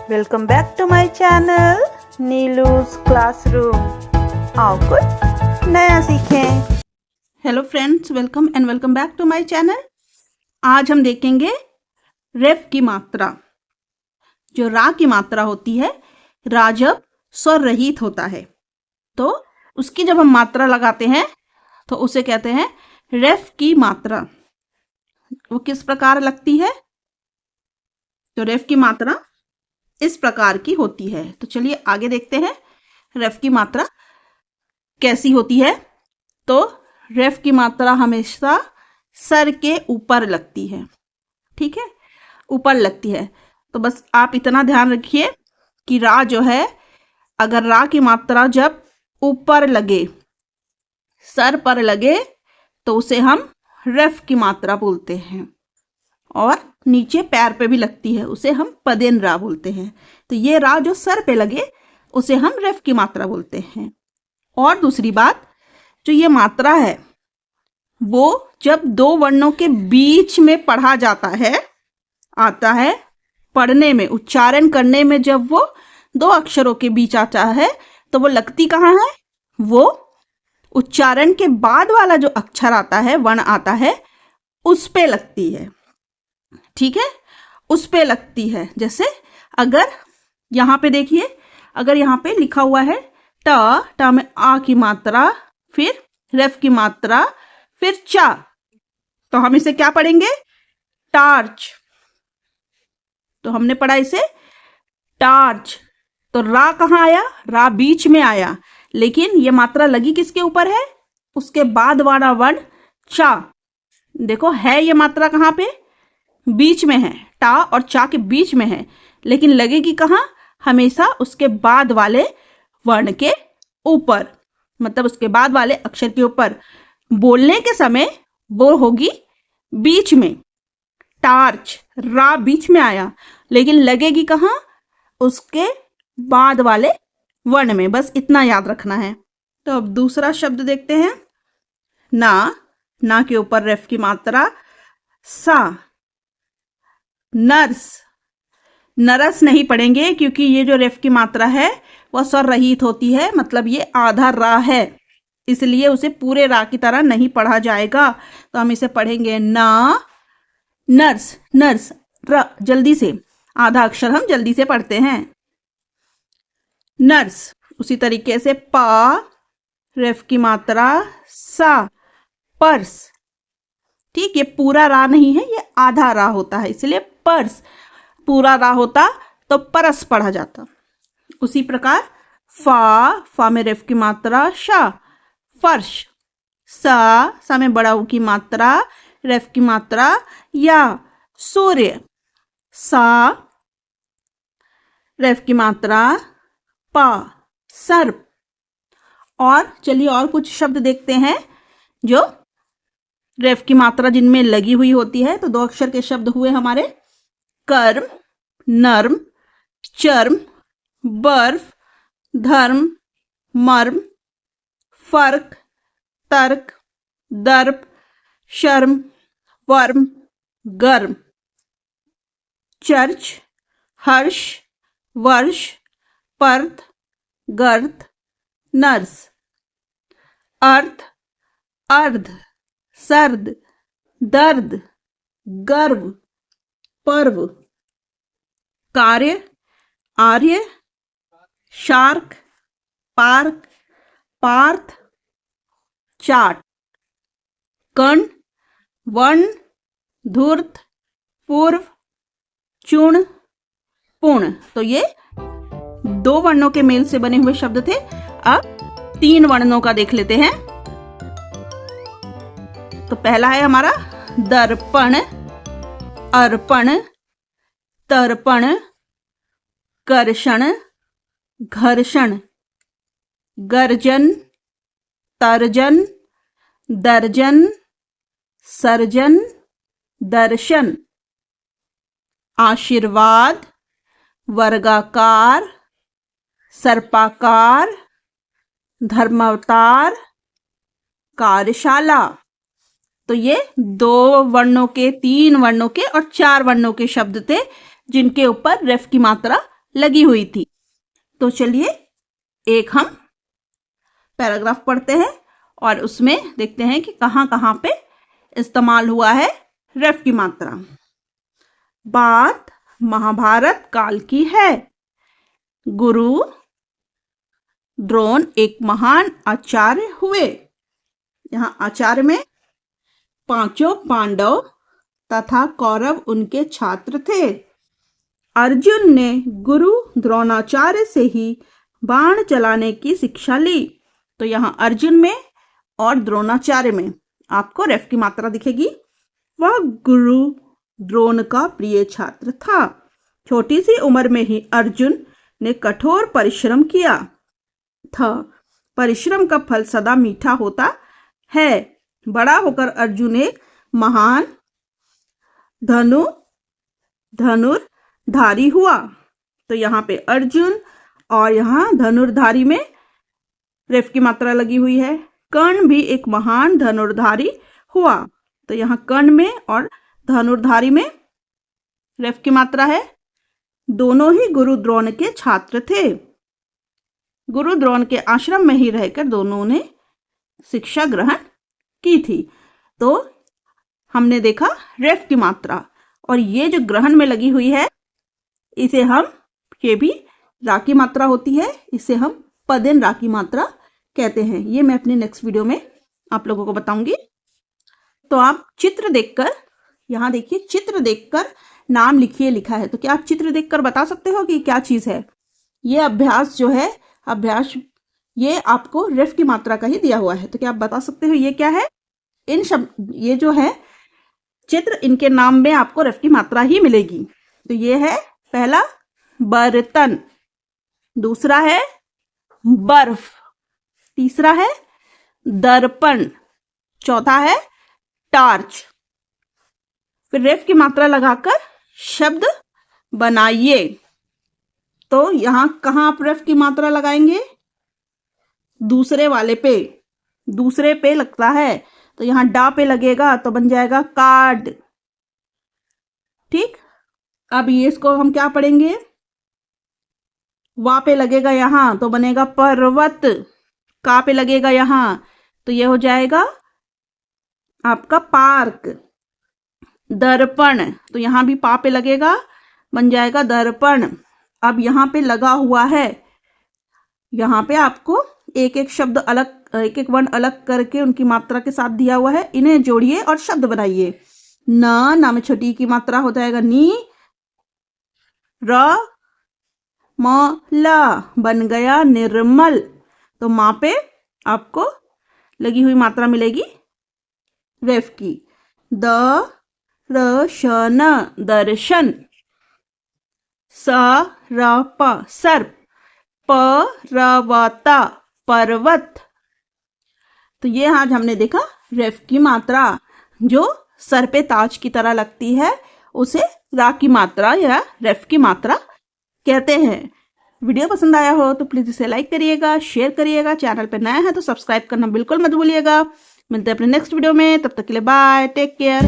Welcome back to my channel Neelu's classroom. आओ कुछ नया सीखें। Hello friends, welcome back to my channel. आज हम देखेंगे रेफ की मात्रा। जो रा की मात्रा होती है, रा जब स्वर रहित होता है तो उसकी जब हम मात्रा लगाते हैं तो उसे कहते हैं रेफ की मात्रा। वो किस प्रकार लगती है? तो रेफ की मात्रा इस प्रकार की होती है। तो चलिए आगे देखते हैं रेफ की मात्रा कैसी होती है। तो रेफ की मात्रा हमेशा सर के ऊपर लगती है। ठीक है, ऊपर लगती है। तो बस आप इतना ध्यान रखिए कि रा जो है, अगर रा की मात्रा जब ऊपर लगे, सर पर लगे, तो उसे हम रेफ की मात्रा बोलते हैं। और नीचे पैर पे भी लगती है, उसे हम पदेन रा बोलते हैं। तो ये रा जो सर पे लगे उसे हम रेफ की मात्रा बोलते हैं। और दूसरी बात, जो ये मात्रा है वो जब दो वर्णों के बीच में पढ़ा जाता है, आता है पढ़ने में, उच्चारण करने में, जब वो दो अक्षरों के बीच आता है तो वो लगती कहाँ है? वो उच्चारण के बाद वाला जो अक्षर आता है, वर्ण आता है, उस पे लगती है। ठीक है, उस पे लगती है। जैसे अगर यहाँ पे देखिए, अगर यहाँ पे लिखा हुआ है ट में आ की मात्रा, फिर रेफ की मात्रा, फिर चा, तो हम इसे क्या पढ़ेंगे? टार्च। तो हमने पढ़ा इसे टार्च। तो रा कहाँ आया? रा बीच में आया, लेकिन ये मात्रा लगी किसके ऊपर है? उसके बाद वाला वर्ण चा। देखो है ये मात्रा कहाँ पे? बीच में है, टा और चा के बीच में है, लेकिन लगेगी कहाँ? हमेशा उसके बाद वाले वर्ण के ऊपर, मतलब उसके बाद वाले अक्षर के ऊपर। बोलने के समय वो होगी बीच में। टार्च, रा बीच में आया, लेकिन लगेगी कहाँ? उसके बाद वाले वर्ण में। बस इतना याद रखना है। तो अब दूसरा शब्द देखते हैं। ना के ऊपर रेफ की मात्रा सा। नर्स। नरस नहीं पढ़ेंगे क्योंकि ये जो रेफ की मात्रा है वह स्वर रहित होती है, मतलब ये आधा रा है, इसलिए उसे पूरे रा की तरह नहीं पढ़ा जाएगा। तो हम इसे पढ़ेंगे ना नर्स। नर्स र, जल्दी से, आधा अक्षर हम जल्दी से पढ़ते हैं। नर्स। उसी तरीके से पा, रेफ की मात्रा सा, पर्स। ठीक, ये पूरा रा नहीं है, ये आधा रा होता है, इसलिए पर्स। पूरा रा होता तो परस पढ़ा जाता। उसी प्रकार फा में रेफ की मात्रा शा, फर्श। सा में बड़ा ऊ की मात्रा, रेफ की मात्रा या, सूर्य। सा, रेफ की मात्रा पा, सर्प। और चलिए और कुछ शब्द देखते हैं जो रेफ की मात्रा जिनमें लगी हुई होती है। तो दो अक्षर के शब्द हुए हमारे कर्म, नर्म, चर्म, बर्फ, धर्म, मर्म, फर्क, तर्क, दर्प, शर्म, वर्म, गर्म। चर्च, हर्ष, वर्ष, पर्थ, गर्थ, नर्स। अर्थ, अर्ध, सर्द, दर्द, गर्व, पर्व। कार्य, आर्य, शार्क, पार्क, पार्थ, चाट। कर्ण, वर्ण, धूर्त, पूर्व, चूर्ण, पूर्ण। तो ये दो वर्णों के मेल से बने हुए शब्द थे। अब तीन वर्णों का देख लेते हैं। तो पहला है हमारा दर्पण, अर्पण, तर्पण, कर्षण, घर्षण, गर्जन, तर्जन, दर्जन, सर्जन, दर्शन। आशीर्वाद, वर्गाकार, सर्पाकार, धर्मावतार, कार्यशाला। तो ये दो वर्णों के, तीन वर्णों के और चार वर्णों के शब्द थे जिनके ऊपर रेफ की मात्रा लगी हुई थी। तो चलिए एक हम पैराग्राफ पढ़ते हैं और उसमें देखते हैं कि कहाँ कहाँ पे इस्तेमाल हुआ है रेफ की मात्रा। बात महाभारत काल की है। गुरु द्रोण एक महान आचार्य हुए। यहाँ आचार्य में पांचों पांडव तथा कौरव उनके छात्र थे। अर्जुन ने गुरु द्रोणाचार्य से ही बाण चलाने की शिक्षा ली। तो यहाँ अर्जुन में और द्रोणाचार्य में आपको रेफ की मात्रा दिखेगी। वह गुरु द्रोण का प्रिय छात्र था। छोटी सी उम्र में ही अर्जुन ने कठोर परिश्रम किया था। परिश्रम का फल सदा मीठा होता है। बड़ा होकर अर्जुन एक महान धनुर्धारी हुआ। तो यहाँ पे अर्जुन और यहाँ धनुर्धारी में रेफ की मात्रा लगी हुई है। कर्ण भी एक महान धनुर्धारी हुआ। तो यहाँ कर्ण में और धनुर्धारी में रेफ की मात्रा है। दोनों ही गुरु द्रोण के छात्र थे। गुरु द्रोण के आश्रम में ही रहकर दोनों ने शिक्षा ग्रहण की थी। तो हमने देखा रेफ की मात्रा, और ये जो ग्रहण में लगी हुई है इसे हम, ये भी रा की मात्रा होती है, इसे हम पदेन रा की मात्रा कहते हैं। ये मैं अपने नेक्स्ट वीडियो में आप लोगों को बताऊंगी। तो आप चित्र देखकर, यहाँ देखिए चित्र देखकर नाम लिखिए लिखा है। तो क्या आप चित्र देखकर बता सकते हो कि क्या चीज है? ये अभ्यास जो है, अभ्यास ये आपको रेफ की मात्रा का ही दिया हुआ है। तो क्या आप बता सकते हो ये क्या है? इन शब्द, ये जो है चित्र, इनके नाम में आपको रेफ की मात्रा ही मिलेगी। तो ये है पहला बर्तन, दूसरा है बर्फ, तीसरा है दर्पण, चौथा है टार्च। फिर रेफ की मात्रा लगाकर शब्द बनाइए। तो यहां कहां आप रेफ की मात्रा लगाएंगे? दूसरे वाले पे, दूसरे पे लगता है। तो यहां डा पे लगेगा तो बन जाएगा कार्ड। ठीक, अब ये इसको हम क्या पढ़ेंगे? वा पे लगेगा यहां तो बनेगा पर्वत। का पे लगेगा यहां तो ये हो जाएगा आपका पार्क। दर्पण, तो यहां भी पा पे लगेगा, बन जाएगा दर्पण। अब यहां पे लगा हुआ है, यहां पे आपको एक एक शब्द अलग, एक एक वर्ण अलग करके उनकी मात्रा के साथ दिया हुआ है। इन्हें जोड़िए और शब्द बनाइए। ना में छोटी की मात्रा हो जाएगा नी, र म ला बन गया निर्मल। तो माँ पे आपको लगी हुई मात्रा मिलेगी रेफ की। द र श न दर्शन, स र प सर्प, पर्वता पर्वत। तो ये आज हमने देखा रेफ की मात्रा जो सर पे ताज की तरह लगती है, उसे रा की मात्रा या रेफ की मात्रा कहते हैं। वीडियो पसंद आया हो तो प्लीज इसे लाइक करिएगा, शेयर करिएगा। चैनल पे नया है तो सब्सक्राइब करना बिल्कुल मत भूलिएगा। मिलते हैं अपने नेक्स्ट वीडियो में, तब तक के लिए बाय, टेक केयर।